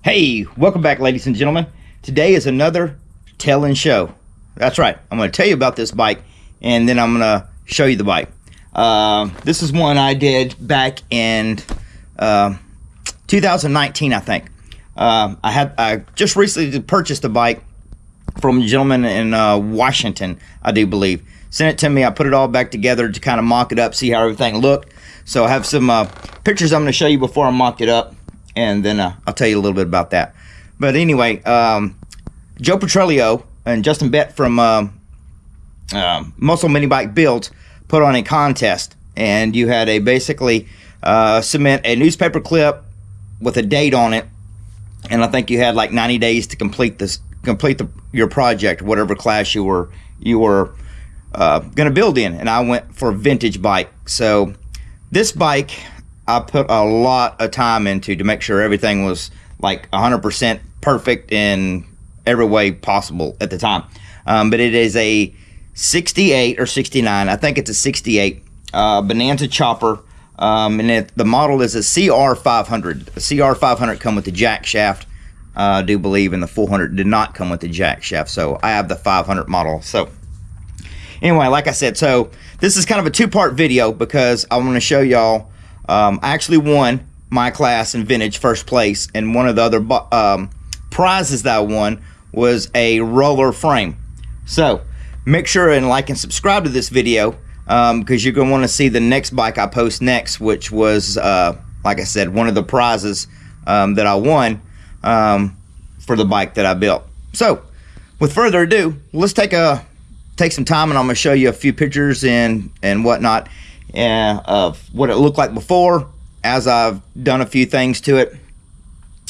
Hey, welcome back, ladies and gentlemen. Today is another tell-in show. That's right. I'm going to tell you about this bike, and then I'm going to show you the bike. This is one I did back in 2019, I think. I just recently purchased a bike from a gentleman in Washington, I do believe. Sent it to me. I put it all back together to kind of mock it up, see how everything looked. So I have some pictures I'm going to show you before I mock it up. And then I'll tell you a little bit about that. But anyway, Joe Petrolio and Justin Bett from Muscle Minibike Builds put on a contest. And you had a basically submit a newspaper clip with a date on it. And I think you had like 90 days to complete your project, whatever class you were going to build in. And I went for a vintage bike. So this bike I put a lot of time into to make sure everything was like 100% perfect in every way possible at the time. But it is a 68 or 69, I think it's a 68 Bonanza Chopper, and the model is a CR500. The CR500 come with the jack shaft, I do believe, and the 400 did not come with the jack shaft, so I have the 500 model. So anyway, like I said, so this is kind of a two-part video because I want to show y'all. I actually won my class in vintage first place, and one of the other prizes that I won was a roller frame. So make sure and like and subscribe to this video because you're going to want to see the next bike I post next, which was like I said, one of the prizes that I won for the bike that I built. So with further ado, let's take some time, and I'm going to show you a few pictures and whatnot of what it looked like before, as I've done a few things to it.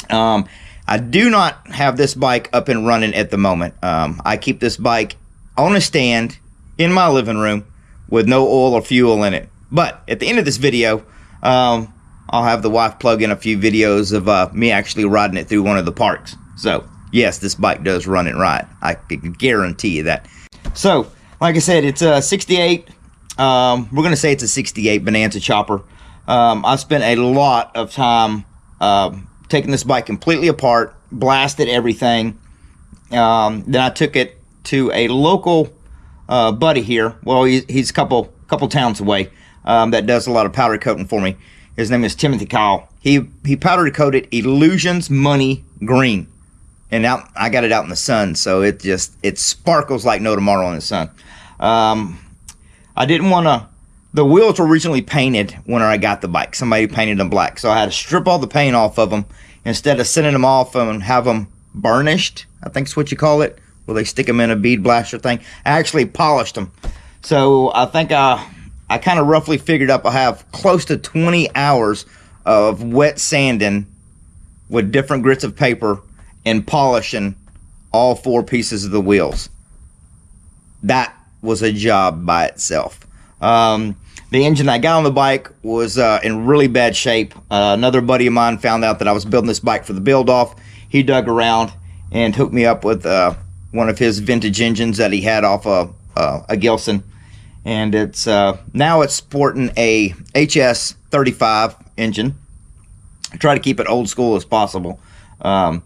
I do not have this bike up and running at the moment. I keep this bike on a stand in my living room with no oil or fuel in it. But at the end of this video, I'll have the wife plug in a few videos of me actually riding it through one of the parks. So yes, this bike does run it right. I can guarantee you that. So like I said, it's a 68. We're going to say it's a 68 Bonanza Chopper. I spent a lot of time taking this bike completely apart, blasted everything. Then I took it to a local buddy here. Well, he's a couple towns away that does a lot of powder coating for me. His name is Timothy Kyle. He powder coated Illusions Money Green. And now I got it out in the sun, so it sparkles like no tomorrow in the sun. I didn't want to, the wheels were originally painted when I got the bike. Somebody painted them black. So I had to strip all the paint off of them instead of sending them off and have them burnished, I think is what you call it, where they stick them in a bead blaster thing. I actually polished them. So I think I kind of roughly figured up I have close to 20 hours of wet sanding with different grits of paper and polishing all four pieces of the wheels. That was a job by itself. The engine I got on the bike was in really bad shape. Another buddy of mine found out that I was building this bike for the build off. He dug around and hooked me up with one of his vintage engines that he had off a Gilson, and it's now it's sporting a HS 35 engine. I try to keep it old school as possible. But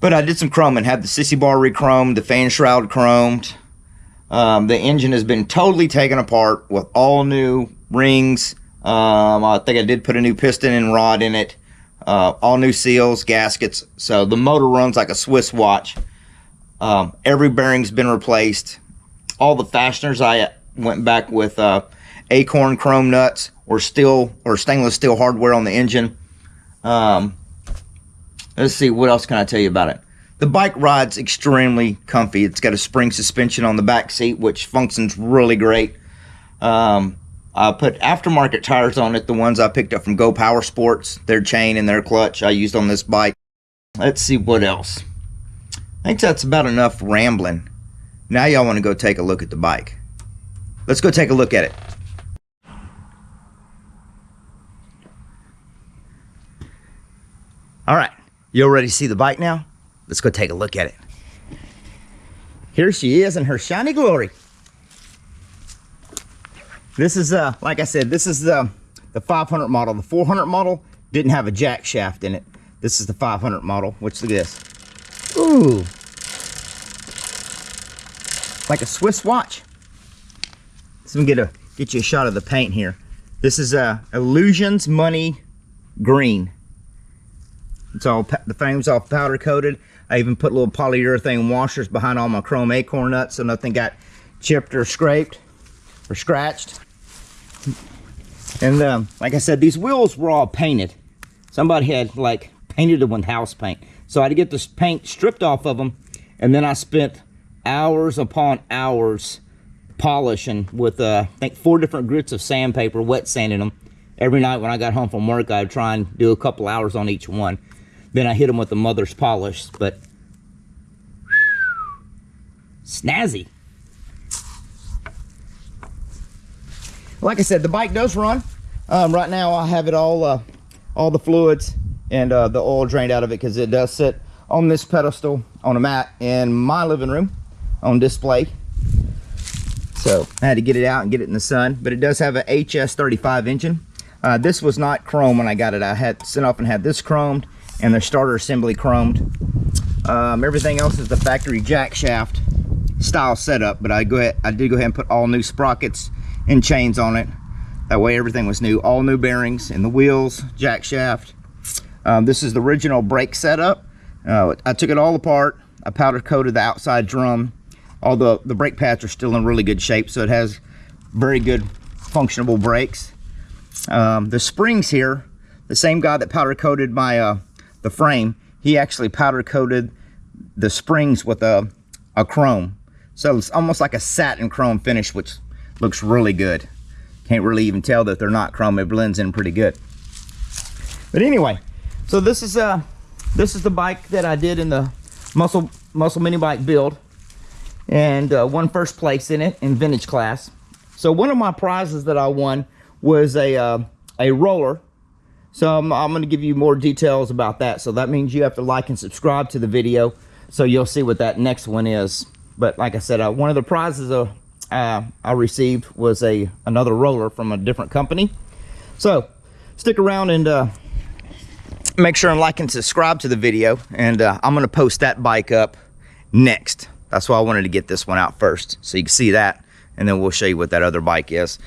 I did some chroming, had the sissy bar re-chromed, the fan shroud chromed. The engine has been totally taken apart with all new rings. I think I did put a new piston and rod in it. All new seals, gaskets. So the motor runs like a Swiss watch. Every bearing's been replaced. All the fasteners, I went back with acorn chrome nuts or stainless steel hardware on the engine. Let's see, what else can I tell you about it? The bike rides extremely comfy. It's got a spring suspension on the back seat, which functions really great. I put aftermarket tires on it, the ones I picked up from Go Power Sports. Their chain and their clutch I used on this bike. Let's see what else. I think that's about enough rambling. Now y'all want to go take a look at the bike. Let's go take a look at it. All right, you ready to see the bike now? Let's go take a look at it. Here she is in her shiny glory. This is, like I said, this is the 500 model. The 400 model didn't have a jack shaft in it. This is the 500 model, which look at this. Ooh. Like a Swiss watch. So I'm gonna get you a shot of the paint here. This is Illusions Money Green. It's all, the frame's all powder coated. I even put little polyurethane washers behind all my chrome acorn nuts so nothing got chipped or scraped or scratched. And like I said, these wheels were all painted. Somebody had like painted them with house paint. So I had to get this paint stripped off of them, and then I spent hours upon hours polishing with I think 4 different grits of sandpaper, wet sanding them. Every night when I got home from work, I'd try and do a couple hours on each one. Then I hit them with the mother's polish, but snazzy. Like I said, the bike does run. Right now I have it all the fluids and the oil drained out of it, because it does sit on this pedestal on a mat in my living room on display. So I had to get it out and get it in the sun, but it does have a HS35 engine. This was not chrome when I got it. I had sent off and had this chromed and the starter assembly chromed. Everything else is the factory jack shaft style setup, but I did go ahead and put all new sprockets and chains on it. That way everything was new, all new bearings and the wheels, jack shaft. This is the original brake setup. I took it all apart. I powder coated the outside drum. All the brake pads are still in really good shape, so it has very good functionable brakes. The springs here, the same guy that powder coated my the frame, he actually powder coated the springs with a chrome. So it's almost like a satin chrome finish, which looks really good. Can't really even tell that they're not chrome. It blends in pretty good. But anyway, so this is the bike that I did in the Muscle Minibike build, and won first place in it in vintage class. So one of my prizes that I won was a roller. So I'm going to give you more details about that. So that means you have to like and subscribe to the video, so you'll see what that next one is. But like I said, one of the prizes I received was another roller from a different company. So stick around and make sure and like and subscribe to the video, and I'm going to post that bike up next. That's why I wanted to get this one out first, so you can see that, and then we'll show you what that other bike is.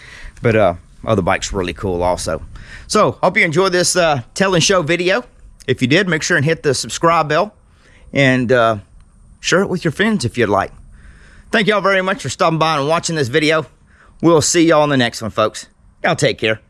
But other bike's really cool also. So hope you enjoyed this tell and show video. If you did, make sure and hit the subscribe bell, and share it with your friends if you'd like. Thank y'all very much for stopping by and watching this video. We'll see y'all in the next one, folks. Y'all take care.